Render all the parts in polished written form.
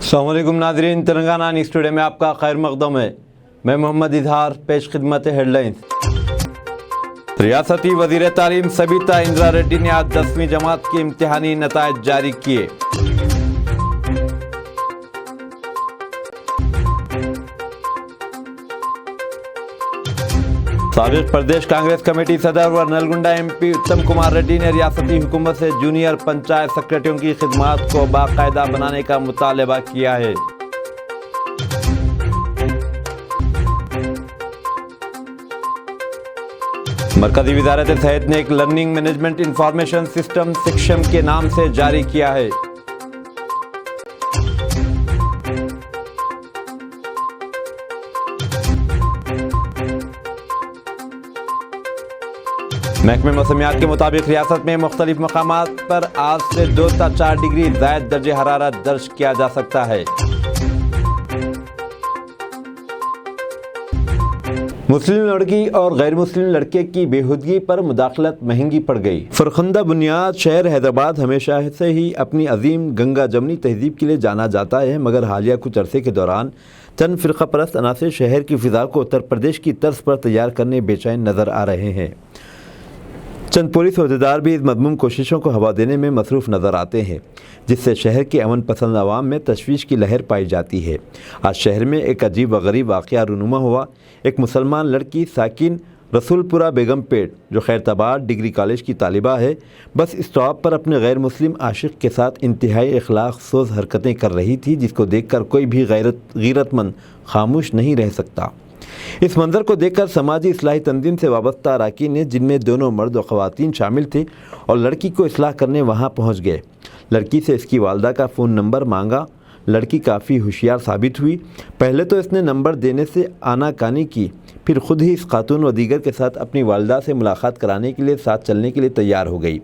अस्सलाम वालेकुम नाज़रीन, तेलंगाना न्यूज़ टुडे में आपका खैर मक़दम है। मैं मोहम्मद इजहार, पेश खिदमत हेडलाइंस। रियासती वज़ीर तालीम सबिता इंदिरा रेड्डी ने आज 10वीं जमात के इम्तिहानी नताइज जारी किए। साबिक़ प्रदेश कांग्रेस कमेटी सदर व नलगुंडा MP उत्तम कुमार रेड्डी ने रियासती हुकूमत से जूनियर पंचायत सेक्रेटरियों की खिदमात को बाकायदा बनाने का मुतालबा किया है। मरकजी वज़ारत सेहत ने एक लर्निंग मैनेजमेंट इंफॉर्मेशन सिस्टम सिक्शम के नाम से जारी किया है। महकमे मौसमियात के मुताबिक रियासत में मुख्तलिफ मकामात पर आज से 2 से 4 डिग्री ज़ायद दर्जे हरारत दर्ज किया जा सकता है। मुस्लिम लड़की और गैर मुस्लिम लड़के की बेहुदगी पर मुदाखलत महंगी पड़ गई। फरखंदा बुनियाद शहर हैदराबाद हमेशा से ही अपनी अजीम गंगा जमनी तहजीब के लिए जाना जाता है, मगर हालिया कुछ अरसे के दौरान चंद फ़िरका परस्त अनासर शहर की फ़िज़ा को उत्तर प्रदेश की तर्ज पर तैयार करने बेचैन नज़र आ रहे हैं। चंद पुलिस अहदेदार भी इस मज़मूम कोशिशों को हवा देने में मसरूफ़ नज़र आते हैं, जिससे शहर के अमन पसंद आवाम में तशवीश की लहर पाई जाती है। आज शहर में एक अजीब व गरीब वाक़या रूनुमा हुआ। एक मुसलमान लड़की साकिन रसूलपुरा बेगमपेट, जो खैरताबाद डिग्री कॉलेज की तालिबा है, बस स्टॉप पर अपने गैर मुस्लिम आशिक के साथ इंतहाई अखलाक सोज हरकतें कर रही थी, जिसको देखकर कोई भी गैरतमंद खामोश नहीं रह सकता। इस मंजर को देखकर समाजी इस्लाही तंजीम से वाबस्ता अरकान ने, जिनमें दोनों मर्द व ख़वातीन शामिल थे, और लड़की को इस्लाह करने वहां पहुंच गए। लड़की से इसकी वालदा का फ़ोन नंबर मांगा। लड़की काफ़ी होशियार साबित हुई। पहले तो इसने नंबर देने से आनाकानी की, फिर ख़ुद ही इस खातून व दीगर के साथ अपनी वालदा से मुलाकात कराने के लिए साथ चलने के लिए तैयार हो गई।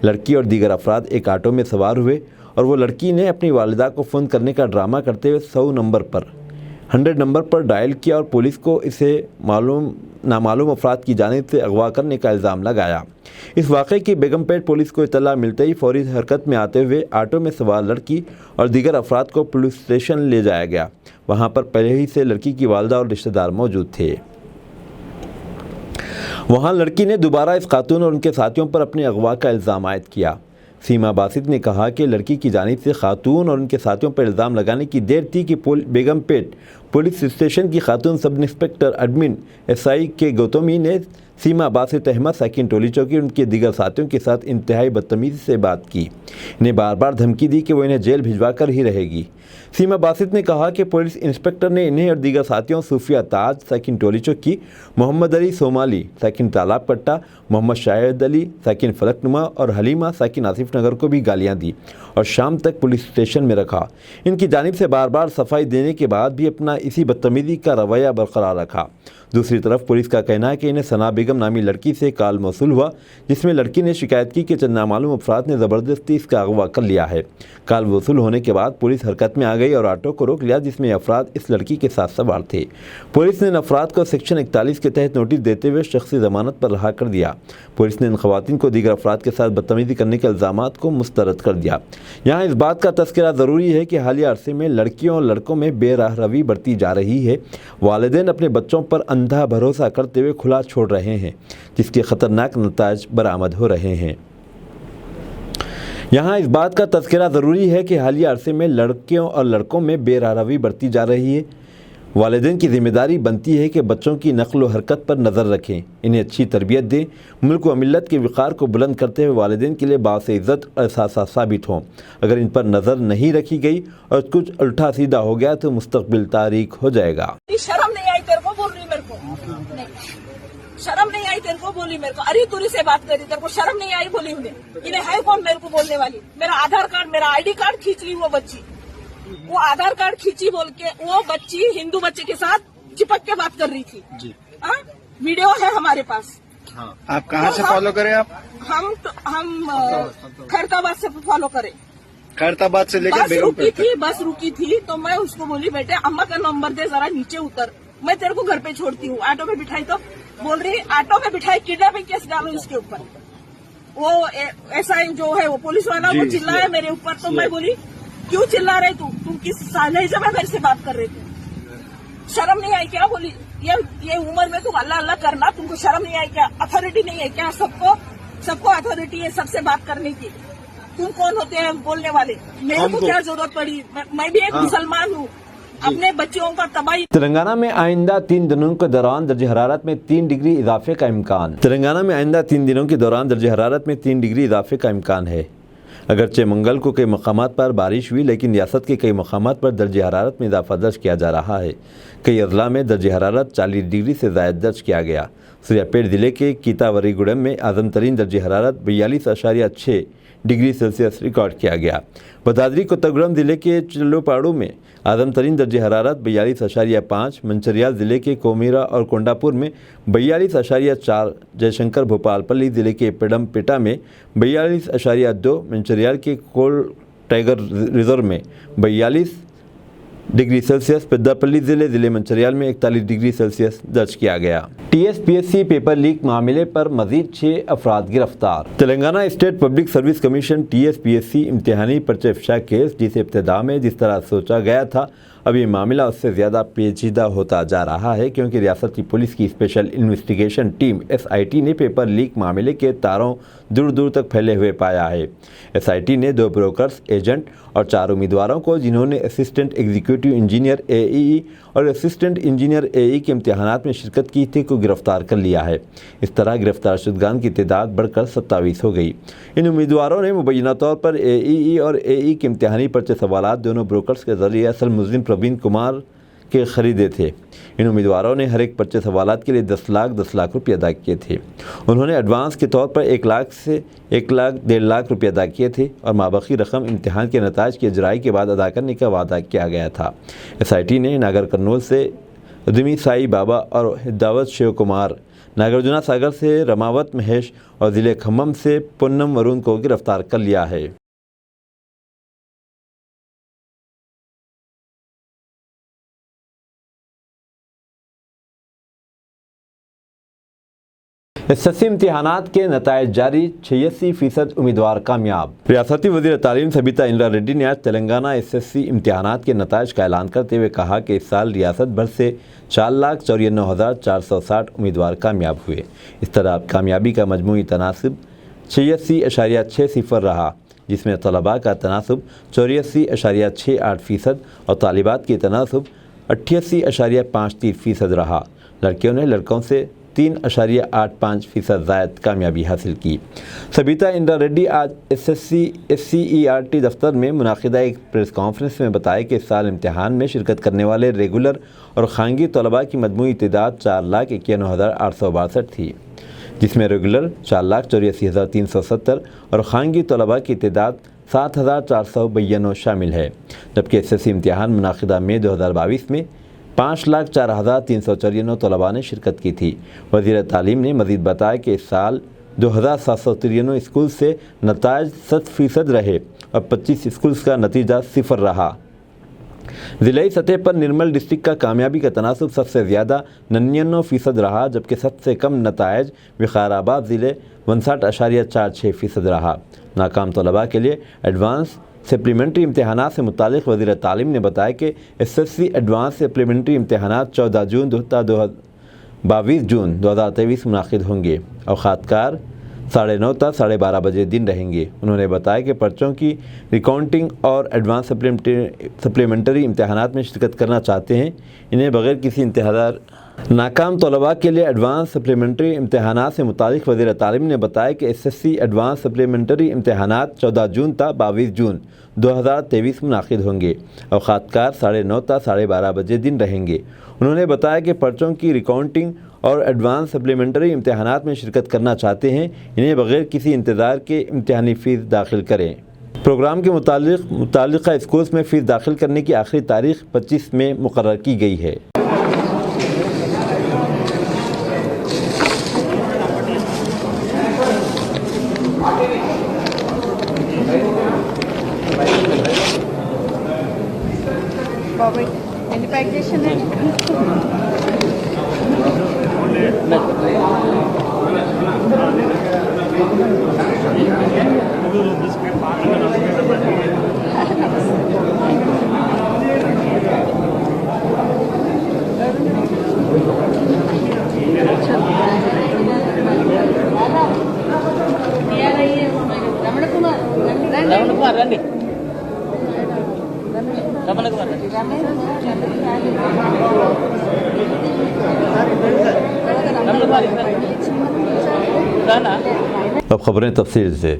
लड़की और दीगर अफराद एक ऑटो में सवार हुए और वो लड़की ने अपनी वालिदा को फ़ोन करने का ड्रामा करते हुए 100 नंबर पर डायल किया और पुलिस को इसे नामालूम अफराद की जानिब से अगवा करने का इल्ज़ाम लगाया। इस वाक़े की बेगमपेट पुलिस को इत्तला मिलते ही फौरी हरकत में आते हुए ऑटो में सवार लड़की और दीगर अफराद को पुलिस स्टेशन ले जाया गया। वहाँ पर पहले ही से लड़की की वालदा और रिश्तेदार मौजूद थे। वहाँ लड़की ने दोबारा इस खातून और उनके साथियों पर अपने अगवा का इल्ज़ाम आयद किया। सीमा बासित ने कहा कि लड़की की जानिब से खातून और उनके साथियों पर इल्ज़ाम लगाने की देर थी कि बेगमपेट पुलिस स्टेशन की खातून सब इंस्पेक्टर एडमिन SI के गौतमी ने सीमा बासित अहमद, साकिन टोली चौकी और उनके दीगर साथियों के साथ इंतहाई बदतमीज़ी से बात की। इन्हें बार बार धमकी दी कि वो इन्हें जेल भिजवा कर ही रहेगी। सीमा बासित ने कहा कि पुलिस इंस्पेक्टर ने इन्हें और दीगर साथियों सूफिया ताज, साकिन टोली चौकी, मोहम्मद अली सोमाली, साकिन तालाब कट्टा, मोहम्मद शाहिद अली, साकिन फलकनुमा और हलीमा, साकिन आसिफ नगर को भी गालियाँ दी और शाम तक पुलिस स्टेशन में रखा। इनकी जानिब से बार बार सफाई देने के बाद भी अपना इसी बदतमीज़ी का रवैया बरकरार रखा। दूसरी तरफ पुलिस का कहना है कि इन्हें सना बेगम नामी लड़की से कॉल मौसूल हुआ, जिसमें लड़की ने शिकायत की कि चंद नामालूम अफराद ने ज़बरदस्ती इसका अगवा कर लिया है। कॉल वसूल होने के बाद पुलिस हरकत में आ गई और ऑटो को रोक लिया, जिसमें अफराद इस लड़की के साथ सवार थे। पुलिस ने इन अफराद को सेक्शन 41 के तहत नोटिस देते हुए शख्सी ज़मानत पर रहा कर दिया। पुलिस ने इन ख़वातीन को दीगर अफराद के साथ बदतमीज़ी करने के इल्ज़ामात को मुस्तरद कर दिया। यहाँ इस बात का तज़किरा ज़रूरी है कि हालिया अरसे में लड़कियों और लड़कों में बेराह रवी बढ़ती जा रही है। वालिदैन अपने बच्चों पर अंधा भरोसा करते हुए खुला छोड़ रहे हैं, जिसके ख़तरनाक नताइज बरामद हो रहे हैं। यहाँ इस बात का तज़किरा ज़रूरी है कि हालिया अरसे में लड़कियों और लड़कों में बेराह रवी बढ़ती जा रही है। वालिदैन की ज़िम्मेदारी बनती है कि बच्चों की नक़्ल व हरकत पर नज़र रखें, इन्हें अच्छी तरबियत दें, मुल्क व मिल्लत के वक़ार को बुलंद करते हुए वालिदैन के लिए बासे इज़्ज़त और एहसास साबित हों। अगर इन पर नज़र नहीं रखी गई और कुछ उल्टा सीधा हो गया तो मुस्तक़बिल तारीख हो जाएगा। शर्म नहीं आई तेरे को, बोल रही मेरे को, शर्म नहीं आई तेरे को, बोली मेरे को, अरे तुरी से बात करी, तेरे को शर्म नहीं आई, बोली उन्हें। इन्हें है कौन मेरे को बोलने वाली? मेरा आधार कार्ड, मेरा ID कार्ड खींच ली वो बच्ची, वो आधार कार्ड खींची बोल के वो बच्ची हिंदू बच्चे के साथ चिपक के बात कर रही थी जी। वीडियो है हमारे पास। हाँ। आप कहाँ से फॉलो करें? आप हम खैरताबाद से फॉलो करें। खैरताबाद से लेकर बस रुकी थी तो मैं उसको बोली, बेटे अम्मा का नंबर दे, जरा नीचे उतर, मैं तेरे को घर पे छोड़ती हूँ। ऑटो में बिठाई तो बोल रही ऑटो में बिठाई, किडनैपिंग केस डालो इसके ऊपर। वो SI जो है वो पुलिस वाला वो चिल्लाया मेरे ऊपर, तो मैं बोली क्यों चिल्ला रहे तुम किस लहजे में मेरे से बात कर रहे थे? शर्म नहीं आई क्या? बोली ये उम्र में तुम अल्लाह अल्लाह करना, तुमको शर्म नहीं आई क्या? अथॉरिटी नहीं है क्या? सबको अथॉरिटी है सबसे बात करने की। तुम कौन होते हैं बोलने वाले? मेरे को क्या जरूरत पड़ी? मैं भी एक मुसलमान हूँ, अपने बच्चों का तबाही। तेलंगाना में आइंदा 3 दिनों के दौरान दर्ज हरारत में 3 डिग्री इजाफे का इम्कान। तेलंगाना में आइंदा 3 दिनों के दौरान दर्ज हरारत में 3 डिग्री इजाफे का इम्कान है। अगरचे मंगल को कई मकामात पर बारिश हुई, लेकिन रियासत के कई मकामात पर दर्ज हरारत में इजाफा दर्ज किया जा रहा है। कई अजला में दर्ज हरारत 40 डिग्री से ज़ायद दर्ज किया गया। सूर्यापेट ज़िले के कीतावरीगुड़म में आज़म तरीन दर्ज हरारत 42.6 डिग्री सेल्सियस रिकॉर्ड किया गया। भदादरी कोत्तागुड़म ज़िले के चिल्लोपाड़ू में आज़म तरीन दर्ज हरारत 42.5, मंचिर्याल ज़िले के कोमीरा और कोंडापुर में 42.4, जयशंकर भोपालपल्ली ज़िले के पेडमपेटा में 42.2, मंचिर्याल के कोल टाइगर रिजर्व में 42 डिग्री सेल्सियस, पेद्दापल्ली ज़िले मंचिर्याल में 41 डिग्री सेल्सियस दर्ज किया गया। TSPSC पेपर लीक मामले पर मजीद 6 अफराद गिरफ्तार। Telangana state public service commission TSPSC इम्तिहानी पर्चे अफशा केस, जिसे इब्तिदा में जिस तरह सोचा गया था, अब ये मामला उससे ज़्यादा पेचीदा होता जा रहा है, क्योंकि रियासत की पुलिस की स्पेशल इन्वेस्टिगेशन टीम SIT ने पेपर लीक मामले के तारों दूर दूर तक फैले हुए पाया है। SIT ने 2 ब्रोकर्स, एजेंट और 4 उम्मीदवारों को, जिन्होंने असिस्टेंट एग्जीक्यूटिव इंजीनियर AEE और असिस्टेंट इंजीनियर AE के इम्तिहानात में शिरकत की थी, को गिरफ्तार कर लिया है। इस तरह गिरफ्तार शुदगान की तादाद बढ़कर 27 हो गई। इन उम्मीदवारों ने मुबैना तौर पर AEE और AE के इम्तिहानी पर्चे सवालात दोनों ब्रोकर्स के जरिए असल मुलजिम प्रवीण कुमार के खरीदे थे। इन उम्मीदवारों ने हर एक पर्चे सवालात के लिए 10 लाख रुपये अदा किए थे। उन्होंने एडवांस के तौर पर 1 लाख से 1.5 लाख रुपये अदा किए थे और माबाकी रकम इम्तिहान के नताज की इजराई के बाद अदा करने का वादा किया गया था। SIT ने नागर कर्नूल से उद्यमी साई बाबा और हिदावत शिव कुमार, नागार्जुना सागर से रमावत महेश और ज़िले खम्मम से पुन्नम वरुण को गिरफ्तार कर लिया है। SSC इम्तिहानात के नताइज जारी, 86% उम्मीदवार कामयाब। रियासती वज़ीर तालीम सबीता इंद्रा रेड्डी ने आज तेलंगाना SSC इम्तिहानात के नताइज का ऐलान करते हुए कहा कि इस साल रियासत भर से 4,94,460 उम्मीदवार कामयाब हुए। इस तरह कामयाबी का मजमूई तनासब 86.60 रहा, जिसमें तलबा का तनासब 84.68% और तालिबात की तनासब 88.53% रहा। लड़कियों ने लड़कों से 3.85% ज़ायद कामयाबी हासिल की। सबीता इंद्रा रेड्डी आज SSC SCERT दफ्तर में मुनाकिदा एक प्रेस कॉन्फ्रेंस में बताया कि इस साल इम्तिहान में शिरकत करने वाले रेगुलर और खानगी तलबा की मजमूई तादाद 4,91,862 थी, जिसमें रेगुलर 4,84,370 और खानगी तलबा की तादाद 7,492 शामिल है। जबकि SSC इम्तिहान मुनाकिदा मई 2022 में 5,04,394 तलबा ने शिरकत की थी। वज़ीर तालीम ने मज़ीद बताया कि इस साल 2,793 स्कूल से नताइज 100% रहे और 25 स्कूल्स का नतीजा 0 रहा। ज़िले सतह पर निर्मल डिस्ट्रिक्ट का कामयाबी का तनासब सबसे ज़्यादा 99% रहा, जबकि सबसे कम नताइज विकाराबाद ज़िले 59.46% रहा। नाकाम तलबा के लिए एडवांस सप्लीमेंट्री इम्तिहानात से मुतालिक वज़ीर तालीम ने बताया कि SSC एडवांस सप्लीमेंट्री इम्तिहानात 14 जून 22 जून 2023 मुनाकिद होंगे और ख़ातकार 9:30 से 12:30 बजे दिन रहेंगे। उन्होंने बताया कि पर्चों की रिकाउंटिंग और एडवांस सप्लीमेंट्री इम्तिहानात में शिरकत करना चाहते हैं, इन्हें बग़ैर किसी इंतज़ार नाकाम तलबा के लिए एडवांस सप्लीमेंट्री इम्तिहानात से मुतालिक वज़ीर तालीम ने बताया कि SSC एडवांस सप्लीमेंट्री इम्तिहानात 14 जून से 22 जून 2023 मुनाकिद होंगे और ख़ातकार 9:30 से 12:30 बजे दिन रहेंगे। उन्होंने बताया कि पर्चों की रिकाउंटिंग और एडवांस सप्लीमेंट्री इम्तिहानात में शिरकत करना चाहते हैं, इन्हें बग़ैर किसी इंतज़ार के इम्तिहानी फ़ीस दाखिल करें। प्रोग्राम के मुतालिका स्कूल्स में फ़ीस दाखिल करने की आखिरी तारीख़ 25 मई मुकर्रर की गई है। ఎన్ని ప్యాక్ చేసిందండి? होता ना। अब खबरें तफसील से।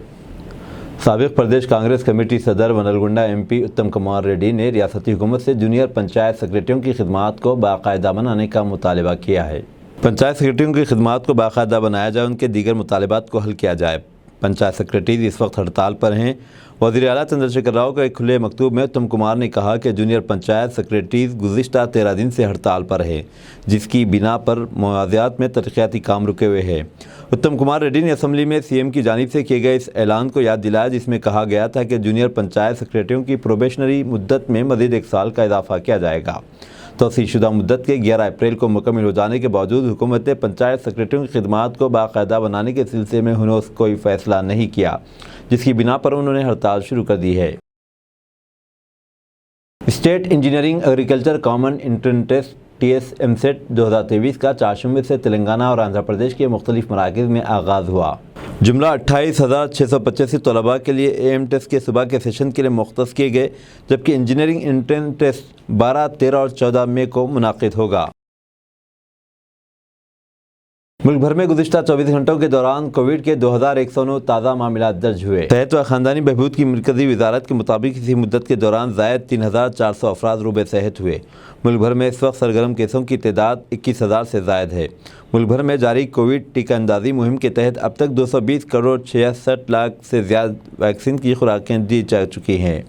साबिक प्रदेश कांग्रेस कमेटी सदर व नलगुंडा MP उत्तम कुमार रेड्डी ने रियासती हुकूमत से जूनियर पंचायत सेक्रेटरियों की खिदमात को बाकायदा बनाने का मुतालबा किया है। पंचायत सेक्रेटरियों की खिदमात को बाकायदा बनाया जाए, उनके दीगर मुतालबात को हल किया जाए। पंचायत सेक्रेटरीज इस वक्त हड़ताल पर हैं। वज़ीर आला चंद्रशेखर राव को एक खुले मकतूब में उत्तम कुमार ने कहा कि जूनियर पंचायत सेक्रेटरीज गुज़िश्ता 13 दिन से हड़ताल पर है, जिसकी बिना पर मुआवज़ात में तरक्याती काम रुके हुए हैं। उत्तम कुमार रेड्डी ने असम्बली में CM की जानिब से किए गए इस ऐलान को याद दिलाया, जिसमें कहा गया था कि जूनियर पंचायत सेक्रेटरियों की प्रोबेशनरी मुद्दत में मज़ीद 1 साल का इजाफा किया जाएगा। तौसीशुदा मुद्दत के 11 अप्रैल को मुकम्मल हो जाने के बावजूद हुकूमत ने पंचायत सेक्रेटरियों की खिदमात को बाकायदा बनाने के सिलसिले में हुनोस कोई फ़ैसला नहीं किया, जिसकी बिना पर उन्होंने हड़ताल शुरू कर दी है। State engineering agriculture common entrance test TS-MCET 2023 का चाशुमे से तेलंगाना और आंध्र प्रदेश के मुख्तलिफ मराकज़ में आगाज़ हुआ। जुमला 28,685 तलबा के लिए AM टेस्ट के सुबह के सेशन के लिए मुख्तस किए गए, जबकि इंजीनियरिंग एंट्रेंस टेस्ट 12, 13 और 14 मई को मुनाकिद होगा। मुल्क भर में गुज़िश्ता 24 घंटों के दौरान कोविड के 2109 ताज़ा मामला दर्ज हुए। सेहत व ख़ानदानी बहबूद की मरकज़ी वजारत के मुताबिक इसी मुद्दत के दौरान ज़ायद 3,400 अफराद रूबे सेहत हुए। मुल्क भर में इस वक्त सरगर्म केसों की तादाद 21,000 से ज़ायद है। मुल्क भर में जारी कोविड टीका अंदाज़ी मुहिम के तहत अब तक 220 करोड़ 66 लाख से ज़्यादा वैक्सीन की खुराकें दी जा चुकी हैं।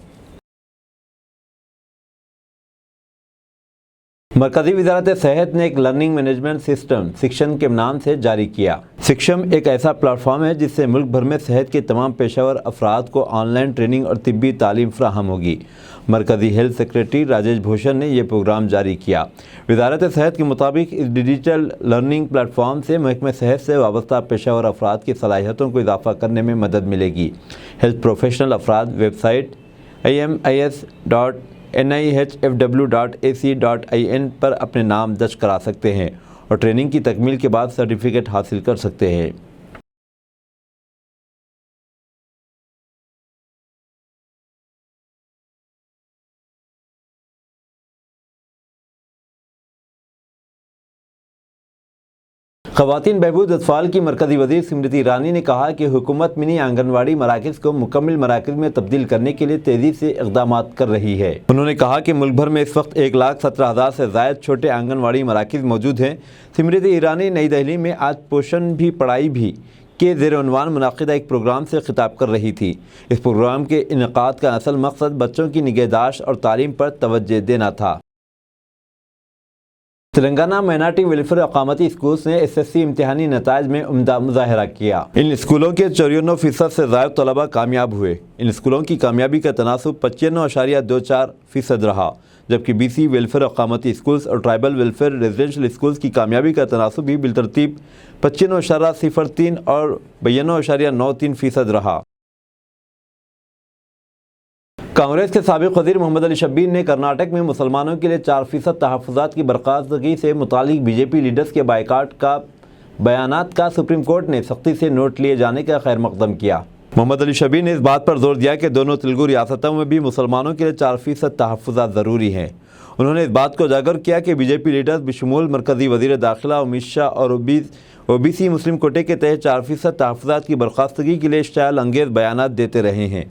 मरकज़ी वज़ारत सेहत ने एक लर्निंग मैनेजमेंट सिस्टम सिक्शन के नाम से जारी किया। सिक्शम एक ऐसा प्लेटफॉर्म है जिससे मुल्क भर में सेहत के तमाम पेशावर अफराद को ऑनलाइन ट्रेनिंग और तिब्बी तालीम फराहम होगी। मरकज़ी हेल्थ सेक्रेटरी राजेश भूषण ने यह प्रोग्राम जारी किया। वज़ारत सेहत के मुताबिक इस डिजिटल लर्निंग प्लेटफॉर्म से महकमे सेहत से वाबस्ता पेशावर अफराद की सलाहियतों को इजाफ़ा करने में मदद मिलेगी। हेल्थ प्रोफेशनल अफराद वेबसाइट imis.nihfw.ac.in पर अपने नाम दर्ज करा सकते हैं और ट्रेनिंग की तकमील के बाद सर्टिफिकेट हासिल कर सकते हैं। ख़वातीन बहबूद अतफ़ाल की मरकज़ी वज़ीर स्मृति ईरानी ने कहा कि हुकूमत मिनी आंगनवाड़ी मराकज़ को मुकम्मल मराकज़ में तब्दील करने के लिए तेज़ी से इक़दामात कर रही है। उन्होंने कहा कि मुल्क भर में इस वक्त 1,17,000 से ज़ायद छोटे आंगनवाड़ी मराकज़ मौजूद हैं। स्मृति ईरानी नई दिल्ली में आज पोषण भी पढ़ाई भी के ज़ेर-उन्वान मुनाक़िदा एक प्रोग्राम से खिताब कर रही थी। इस प्रोग्राम के इनेकाद का असल मकसद बच्चों की निगहदाश्त और तालीम पर तवज्जो देना था। तेलंगाना माइनॉरिटी वेलफेयर अकामती स्कूल्स ने SSC इम्तिहानी नताइज में उम्दा मुजाहरा किया। इन स्कूलों के 94% से ज़ायद तलबा कामयाब हुए। इन स्कूलों की कामयाबी का तनासुब 95.24% रहा, जबकि BC वेलफेयर अकामती स्कूल्स और ट्राइबल वेलफेयर रेजिडेंशल स्कूल्स की कामयाबी का तनासुब भी बिलतरतीब 95.03 और 92.93% रहा। कांग्रेस के साबिक वज़ीर मोहम्मद अली शब्बीर ने कर्नाटक में मुसलमानों के लिए 4% तहफ़्फ़ुज़ात की बरख़ास्तगी से मुतालिक BJP लीडर्स के बाइकाट का बयानात का सुप्रीम कोर्ट ने सख्ती से नोट लिए जाने का खैर मक़दम किया। मोहम्मद अली शब्बीर ने इस बात पर जोर दिया कि दोनों तेलुगु रियासतों में भी मुसलमानों के लिए 4% तहफ़्फ़ुज़ात ज़रूरी हैं। उन्होंने इस बात को उजागर किया कि BJP लीडर्स बशमूल मरकज़ी वज़ीर दाखिला अमित शाह और OBC मुस्लिम कोटे के तहत 4% तहफ़्फ़ुज़ात की बर्खास्तगी के लिए इश्तिआल अंगेज़ बयानात देते रहे हैं।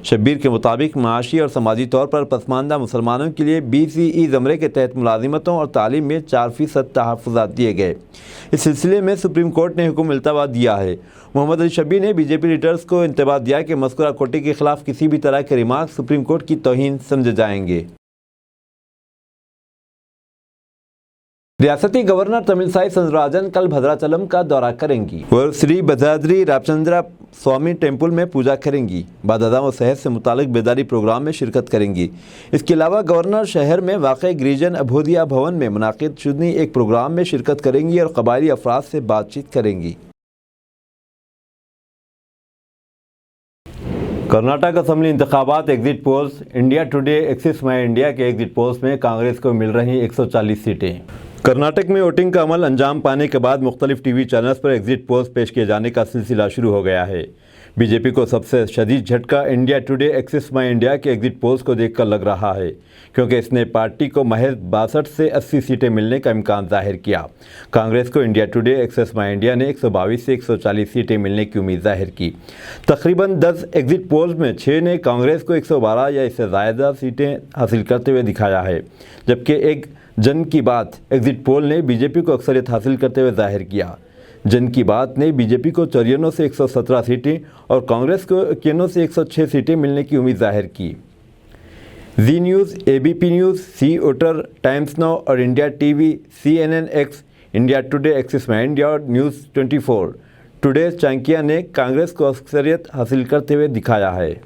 शब्बीर के मुताबिक माशी और समाजी तौर पर पसमानदा मुसलमानों के लिए BCE ज़मरे के तहत मुलाजिमतों और तालीम में 4% तहफ़्फ़ुज़ात दिए गए। इस सिलसिले में सुप्रीम कोर्ट ने हुक्म इल्तवा दिया है। मोहम्मद अली शब्बीर ने BJP लीडर्स को इंतबाह दिया कि मज़कूरा कोटे के ख़िलाफ़ किसी भी तरह के रिमार्क सुप्रीम कोर्ट की तौहीन समझे जाएंगे। रियासती गवर्नर तमिलसाई सौंदरराजन कल भद्राचलम का दौरा करेंगी और श्री भद्राद्री रामचंद्र स्वामी टेम्पल में पूजा करेंगी। बाद अज़ां व सेहत से मुतालिक बेदारी प्रोग्राम में शिरकत करेंगी। इसके अलावा गवर्नर शहर में वाक़े गिरिजन अभोदिया भवन में मुनाकिद शुदनी एक प्रोग्राम में शिरकत करेंगी और कबायली अफराद से बातचीत करेंगी। कर्नाटक असम्बली इंतखाबात exit polls. India Today Axis My India के एग्जिट पोल्स में कांग्रेस को मिल रही 140 सीटें। कर्नाटक में वोटिंग का अमल अंजाम पाने के बाद मुख्तलिफ TV चैनल्स पर एग्जिट पोल्स पेश किए जाने का सिलसिला शुरू हो गया है। बीजेपी को सबसे शदीद झटका India Today Axis My India के एग्जिट पोल्स को देखकर लग रहा है, क्योंकि इसने पार्टी को महज 62 से 80 सीटें मिलने का इम्कान जाहिर किया। कांग्रेस को India Today Axis My India ने 122 से 140 सीटें मिलने की उम्मीद जाहिर की। तकरीबन 10 एग्जिट पोल्स में 6 ने कांग्रेस को 112 या इससे ज़्यादा सीटें हासिल करते हुए दिखाया है, जबकि एक जन की बात एग्जिट पोल ने बीजेपी को अक्सरियत हासिल करते हुए जाहिर किया। जन की बात ने बीजेपी को 54 से 117 सीटें और कांग्रेस को 91 से 106 सीटें मिलने की उम्मीद जाहिर की। जी न्यूज़, एबीपी न्यूज़, सी वोटर, टाइम्स नाउ और India TV, CNN x, India Today Axis My India और न्यूज़ 24 टुडे चाणक्य ने कांग्रेस को अक्सरियत हासिल करते हुए दिखाया है।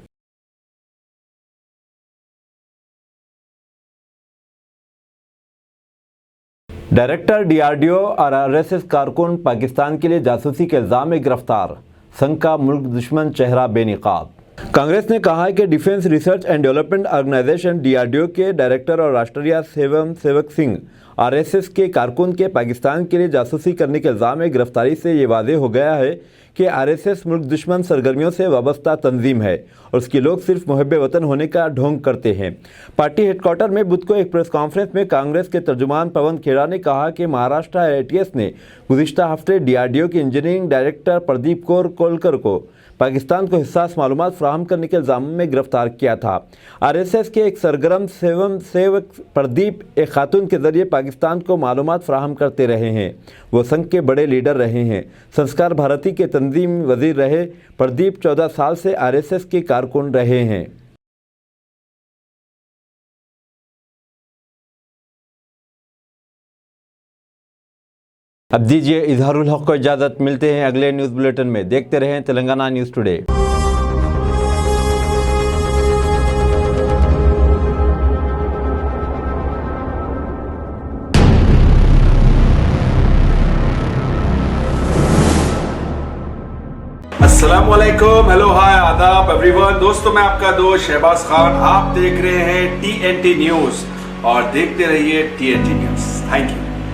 डायरेक्टर DRDO और RSS कारकुन पाकिस्तान के लिए जासूसी के इल्ज़ाम में गिरफ्तार, संघ का मुल्क दुश्मन चेहरा बेनकाब। कांग्रेस ने कहा है कि defence research and development organisation DRDO के डायरेक्टर और राष्ट्रीय सेवक सिंह RSS के कारकुन के पाकिस्तान के लिए जासूसी करने के इल्ज़ाम में गिरफ्तारी से ये वाज़ेह हो गया है कि RSS मुल्क दुश्मन सरगर्मियों से वाबस्ता तंजीम है और उसके लोग सिर्फ मुहब्बे वतन होने का ढोंग करते हैं। पार्टी हेडक्वार्टर में बुध को एक प्रेस कॉन्फ्रेंस में कांग्रेस के तर्जुमान पवन खेड़ा ने कहा कि महाराष्ट्र ATS ने गुज़िश्ता हफ्ते DRDO के इंजीनियरिंग डायरेक्टर प्रदीप कौर कोलकर को पाकिस्तान को हिस्सास मालूमात फराहम करने के इल्ज़ाम में गिरफ्तार किया था। RSS के एक सरगर्म सेवक प्रदीप एक खातून के ज़रिए पाकिस्तान को मालूमात फराहम करते रहे हैं। वो संघ के बड़े लीडर रहे हैं। संस्कार भारती के तंजीम वज़ीर रहे प्रदीप 14 साल से RSS के कारकुन रहे हैं। अब दीजिए इजहारुल हक को इजाज़त। मिलते हैं अगले न्यूज़ बुलेटिन में। देखते रहें तेलंगाना न्यूज़ टुडे। अस्सलाम वालेकुम, हेलो, हाय, आदाब एवरीवन। दोस्तों, मैं आपका दोस्त शहबाज खान। आप देख रहे हैं TNT न्यूज़ और देखते रहिए TNT न्यूज़। Thank you.